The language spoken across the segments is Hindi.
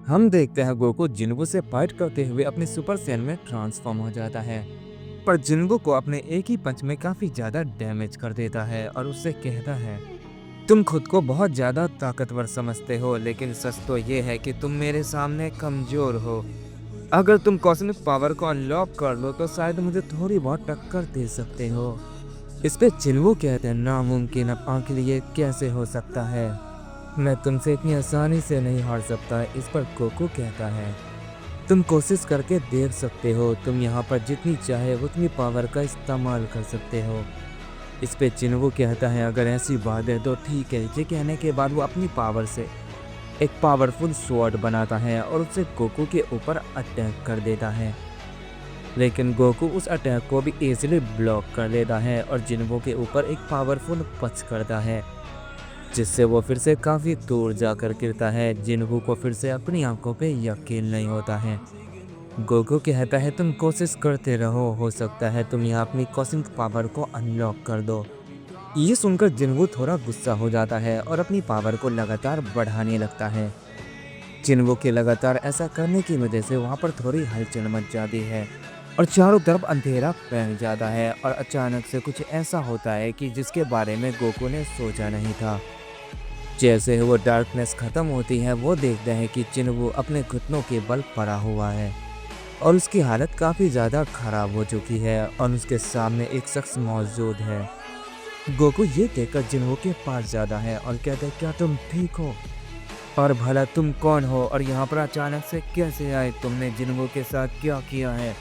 हम देखते हैं गोकू जिन्बू से फाइट करते हुए अपने सुपर सैन में ट्रांसफॉर्म हो जाता है। पर जिन्बू को अपने एक ही पंच में काफी ज्यादा डैमेज कर देता है और उससे कहता है, तुम खुद को बहुत ज्यादा ताकतवर समझते हो, लेकिन सच तो ये है कि तुम मेरे सामने कमजोर हो। अगर तुम कॉस्मिक पावर को अनलॉक कर लो तो शायद मुझे थोड़ी बहुत टक्कर दे सकते हो। इस पे चिन्वू कहते हैं, नामुमकिन, अब आखिर ये कैसे हो सकता है? मैं तुमसे इतनी आसानी से नहीं हार सकता। इस पर गोकू कहता है, तुम कोशिश करके देख सकते हो, तुम यहाँ पर जितनी चाहे उतनी पावर का इस्तेमाल कर सकते हो। इस पे चिन्वू कहता है, अगर ऐसी बात है तो ठीक है। ये कहने के बाद वो अपनी पावर से एक पावरफुल स्वॉर्ड बनाता है और उससे गोकू के ऊपर अटैक कर देता है। लेकिन गोकू उस अटैक को भी इजीली ब्लॉक कर देता है और जिन्वू के ऊपर एक पावरफुल पंच करता है, जिससे वो फिर से काफी दूर जाकर गिरता है। जिन्वू को फिर से अपनी आंखों पे यकीन नहीं होता है। गोकू कहता है, तुम कोशिश करते रहो, हो सकता है तुम यहाँ अपनी कॉस्मिक पावर को अनलॉक कर दो। ये सुनकर जिन्वू थोड़ा गुस्सा हो जाता है और अपनी पावर को लगातार बढ़ाने लगता है। जिन्वू के लगातार ऐसा करने की वजह से वहाँ पर थोड़ी हलचल मच जाती है और चारों तरफ अंधेरा फैल जाता है। और अचानक से कुछ ऐसा होता है कि जिसके बारे में गोकू ने सोचा नहीं था। जैसे ही वो डार्कनेस खत्म होती है, वो देखते हैं कि चिन्वू अपने घुटनों के बल पड़ा हुआ है और उसकी हालत काफ़ी ज़्यादा खराब हो चुकी है और उसके सामने एक शख्स मौजूद है। गोकू ये देखकर जिन्वू के पास जाता है और कहता है, क्या तुम ठीक हो? और भला तुम कौन हो और यहाँ पर अचानक से कैसे आए? तुमने जिन्वू के साथ क्या किया है?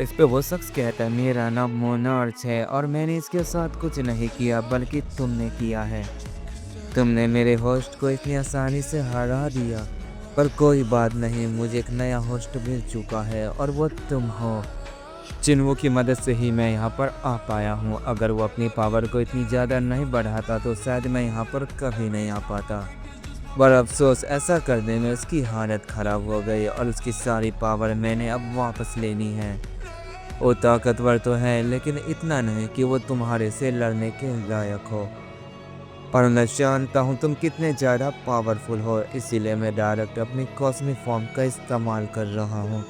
इस पे वो शख्स कहता है, मेरा नाम मोनार्च है और मैंने इसके साथ कुछ नहीं किया, बल्कि तुमने किया है। तुमने मेरे होस्ट को इतनी आसानी से हरा दिया। पर कोई बात नहीं, मुझे एक नया होस्ट मिल चुका है और वो तुम हो। चिन्वू की मदद से ही मैं यहाँ पर आ पाया हूँ। अगर वो अपनी पावर को इतनी ज़्यादा नहीं बढ़ाता तो शायद मैं यहाँ पर कभी नहीं आ पाता। पर अफसोस, ऐसा करने में उसकी हालत ख़राब हो गई और उसकी सारी पावर मैंने अब वापस लेनी है। वो ताकतवर तो है, लेकिन इतना नहीं कि वो तुम्हारे से लड़ने के लायक हो। पर मैं जानता हूँ तुम कितने ज़्यादा पावरफुल हो, इसीलिए मैं डायरेक्ट अपनी कॉस्मिक फॉर्म का इस्तेमाल कर रहा हूँ,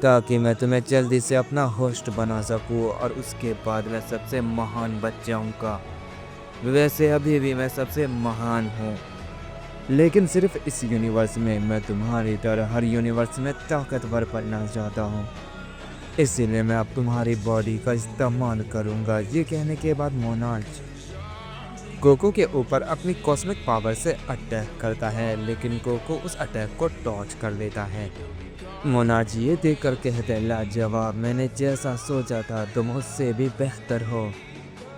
ताकि मैं तुम्हें जल्दी से अपना होस्ट बना सकूँ और उसके बाद मैं सबसे महान बन जाऊँगा। वैसे अभी भी मैं सबसे महान हूँ, लेकिन सिर्फ इस यूनिवर्स में। मैं तुम्हारी तरह हर यूनिवर्स में ताकतवर बनना चाहता हूँ, इसीलिए मैं अब तुम्हारी बॉडी का इस्तेमाल करूँगा। ये कहने के बाद मोनार्च गोकू के ऊपर अपनी कॉस्मिक पावर से अटैक करता है, लेकिन गोकू उस अटैक को डॉज कर लेता है। मोनार्च ये देखकर कहते हैं, लाजवाब, मैंने जैसा सोचा था तुम उससे भी बेहतर हो।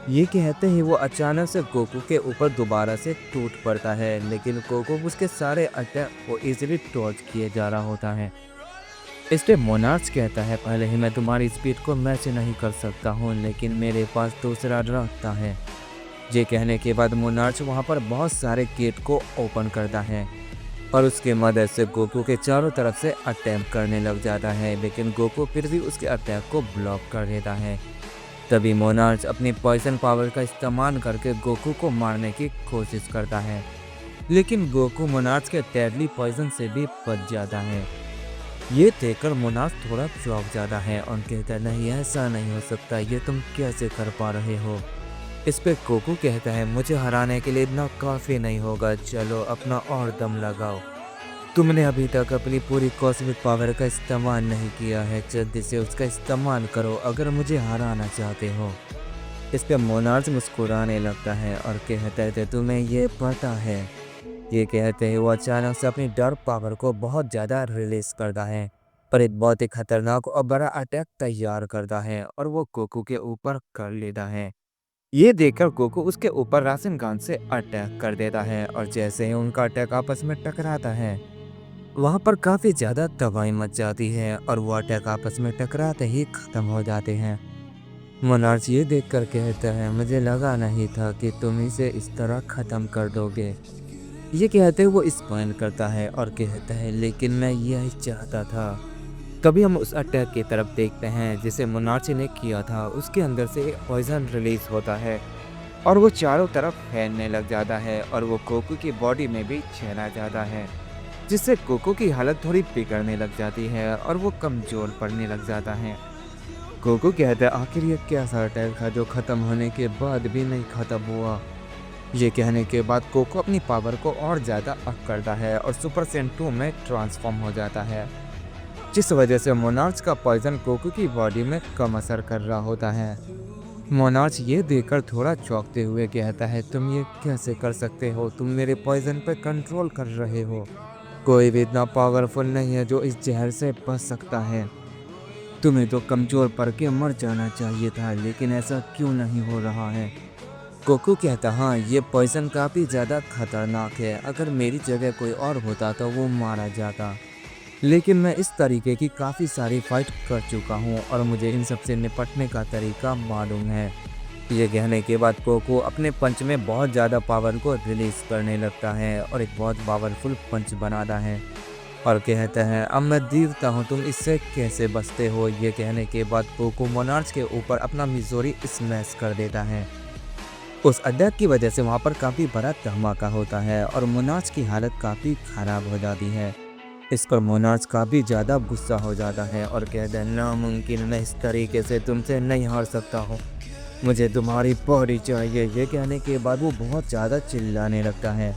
ये कहते ही वो अचानक से गोकू के ऊपर दोबारा से टूट पड़ता है, लेकिन गोकू उसके सारे अटैक को इजीली डॉज किए जा रहा होता है। इसलिए मोनार्च कहता है, पहले ही मैं तुम्हारी स्पीड को मैच नहीं कर सकता हूँ, लेकिन मेरे पास दूसरा रास्ता है। ये कहने के बाद मोनार्च वहाँ पर बहुत सारे गेट को ओपन करता है और उसके मदद से गोकू के चारों तरफ से अटैक करने लग जाता है, लेकिन गोकू फिर भी उसके अटैक को ब्लॉक कर देता है। तभी मोनार्च अपनी पॉइजन पावर का इस्तेमाल करके गोकू को मारने की कोशिश करता है, लेकिन गोकू मोनार्च के डेडली पॉइजन से भी बच जाता है। ये देखकर मोनार्च थोड़ा चौंक जाता है और कहता है, नहीं, ऐसा नहीं हो सकता, ये तुम कैसे कर पा रहे हो? इस पे गोकू कहता है, मुझे हराने के लिए इतना काफ़ी नहीं होगा, चलो अपना और दम लगाओ। तुमने अभी तक अपनी पूरी कॉस्मिक पावर का इस्तेमाल नहीं किया है, जल्दी से उसका इस्तेमाल करो अगर मुझे हराना चाहते हो। इस पे मोनार्च मुस्कुराने लगता है और कहता है, तुम्हें ये पता है? ये कहते ही वो अचानक से अपनी डार्क पावर को बहुत ज़्यादा रिलीज करता है, पर एक बहुत ही खतरनाक और बड़ा अटैक तैयार करता है और वो गोकू के ऊपर कर लेता है। ये देखकर गोकू उसके ऊपर रासेनगान से अटैक कर देता है और जैसे ही उनका अटैक आपस में टकराता है, वहाँ पर काफ़ी ज़्यादा तबाही मच जाती है और वो अटैक आपस में टकराते ही ख़त्म हो जाते हैं। मोनार्च ये देखकर कहता है, मुझे लगा नहीं था कि तुम इसे इस तरह ख़त्म कर दोगे। ये कहते हुए वो स्माइल करता है और कहता है, लेकिन मैं यही चाहता था। तभी हम उस अटैक की तरफ देखते हैं जिसे मोनार्च ने किया था। उसके अंदर से एक पॉइजन रिलीज होता है और वो चारों तरफ फैलने लग जाता है और वो गोकू की बॉडी में भी चला जाता है। जिससे कोको की हालत थोड़ी बिगड़ने लग जाती है और वो कमज़ोर पड़ने लग जाता है। कोको कहता है, आखिर ये कैसा अटैक था जो ख़त्म होने के बाद भी नहीं ख़त्म हुआ। ये कहने के बाद कोको अपनी पावर को और ज़्यादा अप करता है और सुपर सैयन 2 में ट्रांसफॉर्म हो जाता है, जिस वजह से मोनार्च का पॉइजन कोको की बॉडी में कम असर कर रहा होता है। मोनार्च ये देखकर थोड़ा चौंकते हुए कहता है, तुम ये कैसे कर सकते हो? तुम मेरे पॉइजन पर कंट्रोल कर रहे हो। कोई भी इतना पावरफुल नहीं है जो इस जहर से बच सकता है। तुम्हें तो कमज़ोर पड़ के मर जाना चाहिए था, लेकिन ऐसा क्यों नहीं हो रहा है? कोको कहता, हाँ, ये पॉइज़न काफ़ी ज़्यादा खतरनाक है। अगर मेरी जगह कोई और होता तो वो मारा जाता, लेकिन मैं इस तरीके की काफ़ी सारी फाइट कर चुका हूँ और मुझे इन सब से निपटने का तरीका मालूम है। ये कहने के बाद कोको अपने पंच में बहुत ज़्यादा पावर को रिलीज़ करने लगता है और एक बहुत पावरफुल पंच बनाता है और कहता है, अब मैं देखता हूँ तुम इससे कैसे बचते हो। ये कहने के बाद कोको मोनार्च के ऊपर अपना मिज़ोरी स्मैश कर देता है। उस अटैक की वजह से वहाँ पर काफ़ी बड़ा धमाका होता है और मोनार्च की हालत काफ़ी ख़राब हो जाती है। इस पर मोनार्च काफ़ी ज़्यादा गुस्सा हो जाता है और कहता है, नामुमकिन, मैं इस तरीके से तुमसे नहीं हार सकता हूँ, मुझे तुम्हारी बॉडी चाहिए। ये कहने के बाद वो बहुत ज़्यादा चिल्लाने लगता है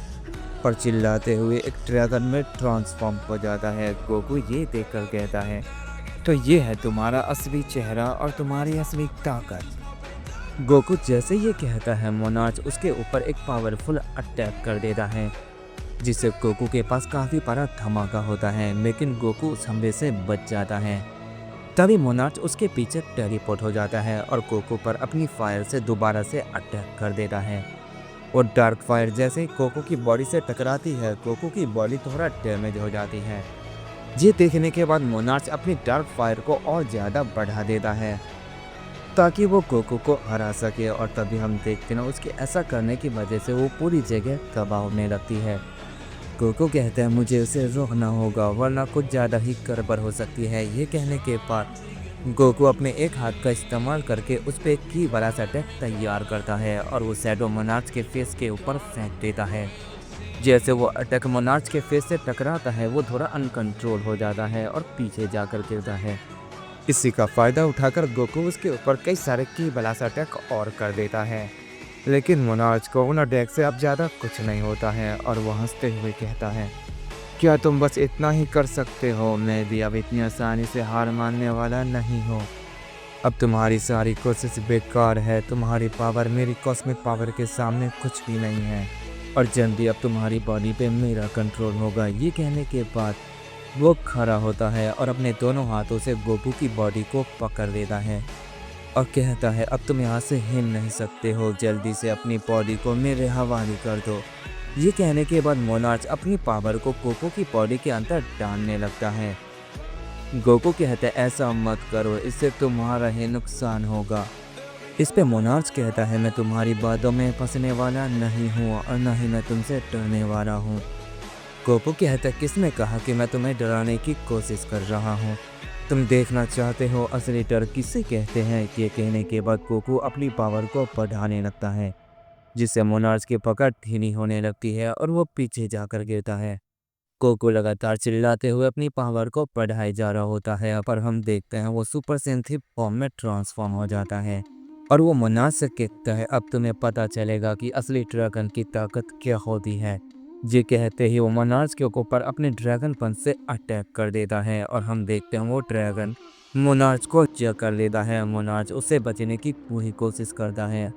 और चिल्लाते हुए एक ड्रैगन में ट्रांसफॉर्म हो जाता है। गोकू ये देखकर कहता है, तो ये है तुम्हारा असली चेहरा और तुम्हारी असली ताकत। गोकू जैसे ये कहता है, मोनार्च उसके ऊपर एक पावरफुल अटैक कर देता है, जिससे गोकू के पास काफ़ी बड़ा धमाका होता है, लेकिन गोकू उस हमले से बच जाता है। तभी मोनार्च उसके पीछे टेलीपोर्ट हो जाता है और गोकू पर अपनी फायर से दोबारा से अटैक कर देता है और डार्क फायर जैसे ही कोको की बॉडी से टकराती है, कोको की बॉडी थोड़ा डैमेज हो जाती है। ये देखने के बाद मोनार्च अपनी डार्क फायर को और ज़्यादा बढ़ा देता है ताकि वो कोको को हरा सके और तभी हम देखते हैं उसके ऐसा करने की वजह से वो पूरी जगह तबाह होने लगती है। कोको कहता है, मुझे उसे रोकना होगा वरना कुछ ज़्यादा ही गड़बड़ हो सकती है। ये कहने के बाद गोकू अपने एक हाथ का इस्तेमाल करके उस पर एक की बड़ा सा अटैक तैयार करता है और वो शैडो मोनार्च के फेस के ऊपर फेंक देता है। जैसे वो अटैक मोनार्च के फेस से टकराता है, वो थोड़ा अनकंट्रोल हो जाता है और पीछे जाकर गिरता है। इसी का फ़ायदा उठाकर गोकू उसके ऊपर कई सारे की बड़ा सा अटैक और कर देता है, लेकिन मोनार्च को उन अटैक से अब ज़्यादा कुछ नहीं होता है और वो हंसते हुए कहता है, क्या तुम बस इतना ही कर सकते हो? मैं भी अब इतनी आसानी से हार मानने वाला नहीं हूँ। अब तुम्हारी सारी कोशिश बेकार है। तुम्हारी पावर मेरी कॉस्मिक पावर के सामने कुछ भी नहीं है और जल्दी अब तुम्हारी बॉडी पे मेरा कंट्रोल होगा। ये कहने के बाद वो खड़ा होता है और अपने दोनों हाथों से गोकू की बॉडी को पकड़ देता है और कहता है, अब तुम यहाँ से हिल नहीं सकते हो, जल्दी से अपनी बॉडी को मेरे हवाले कर दो। ये कहने के बाद मोनार्च अपनी पावर को कोको की बॉडी के अंदर डालने लगता है। गोकू कहता है, ऐसा मत करो, इससे तुम्हारा ही नुकसान होगा। इस पे मोनार्च कहता है, मैं तुम्हारी बातों में फंसने वाला नहीं हूँ और न ही मैं तुमसे डरने वाला हूँ। गोकू कहता है, किसने कहा कि मैं तुम्हें डराने की कोशिश कर रहा हूँ? तुम देखना चाहते हो असली डर किसे कहते हैं? ये कहने के बाद गोकू अपनी पावर को बढ़ाने लगता है, जिससे मोनार्च की पकड़ ढीली होने लगती है और वो पीछे जाकर गिरता है। गोकू लगातार चिल्लाते हुए अपनी पावर को बढ़ाए जा रहा होता है, पर हम देखते हैं वो सुपर सेंथिव फॉर्म में ट्रांसफॉर्म हो जाता है और वो मोनार्च से कहता है, अब तुम्हें पता चलेगा कि असली ड्रैगन की ताकत क्या होती है। ये कहते ही वो मोनार्च के ऊपर अपने ड्रैगन पंच से अटैक कर देता है और हम देखते हैं वो ड्रैगन मोनार्च को जकड़ लेता है। मोनार्च उससे बचने की पूरी कोशिश करता है,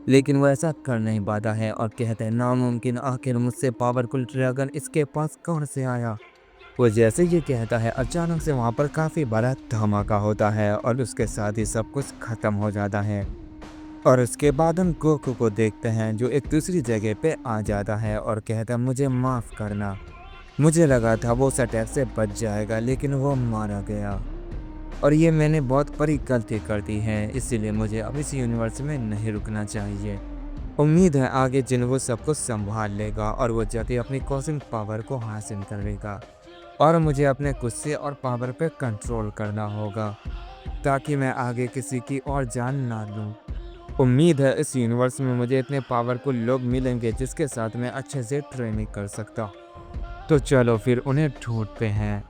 लेकिन वो ऐसा कर नहीं पाता है और कहता है, नामुमकिन, आखिर मुझसे पावरफुल ड्रैगन इसके पास कौन से आया? वो जैसे ये कहता है, अचानक से वहाँ पर काफ़ी बड़ा धमाका होता है और उसके साथ ही सब कुछ खत्म हो जाता है और उसके बाद हम गोकू को देखते हैं जो एक दूसरी जगह पे आ जाता है और कहता है, मुझे माफ़ करना, मुझे लगा था वो उस अटैक से बच जाएगा, लेकिन वो मारा गया और ये मैंने बहुत बड़ी गलती कर दी है, इसीलिए मुझे अब इस यूनिवर्स में नहीं रुकना चाहिए। उम्मीद है आगे जिन्हों सब कुछ संभाल लेगा और वो जल्दी अपनी कॉस्मिक पावर को हासिल कर लेगा और मुझे अपने गुस्से और पावर पे कंट्रोल करना होगा ताकि मैं आगे किसी की और जान ना लूँ। उम्मीद है इस यूनिवर्स में मुझे इतने पावरफुल लोग मिलेंगे जिसके साथ मैं अच्छे से ट्रेनिंग कर सकता हूँ। तो चलो फिर उन्हें ढूंढते हैं।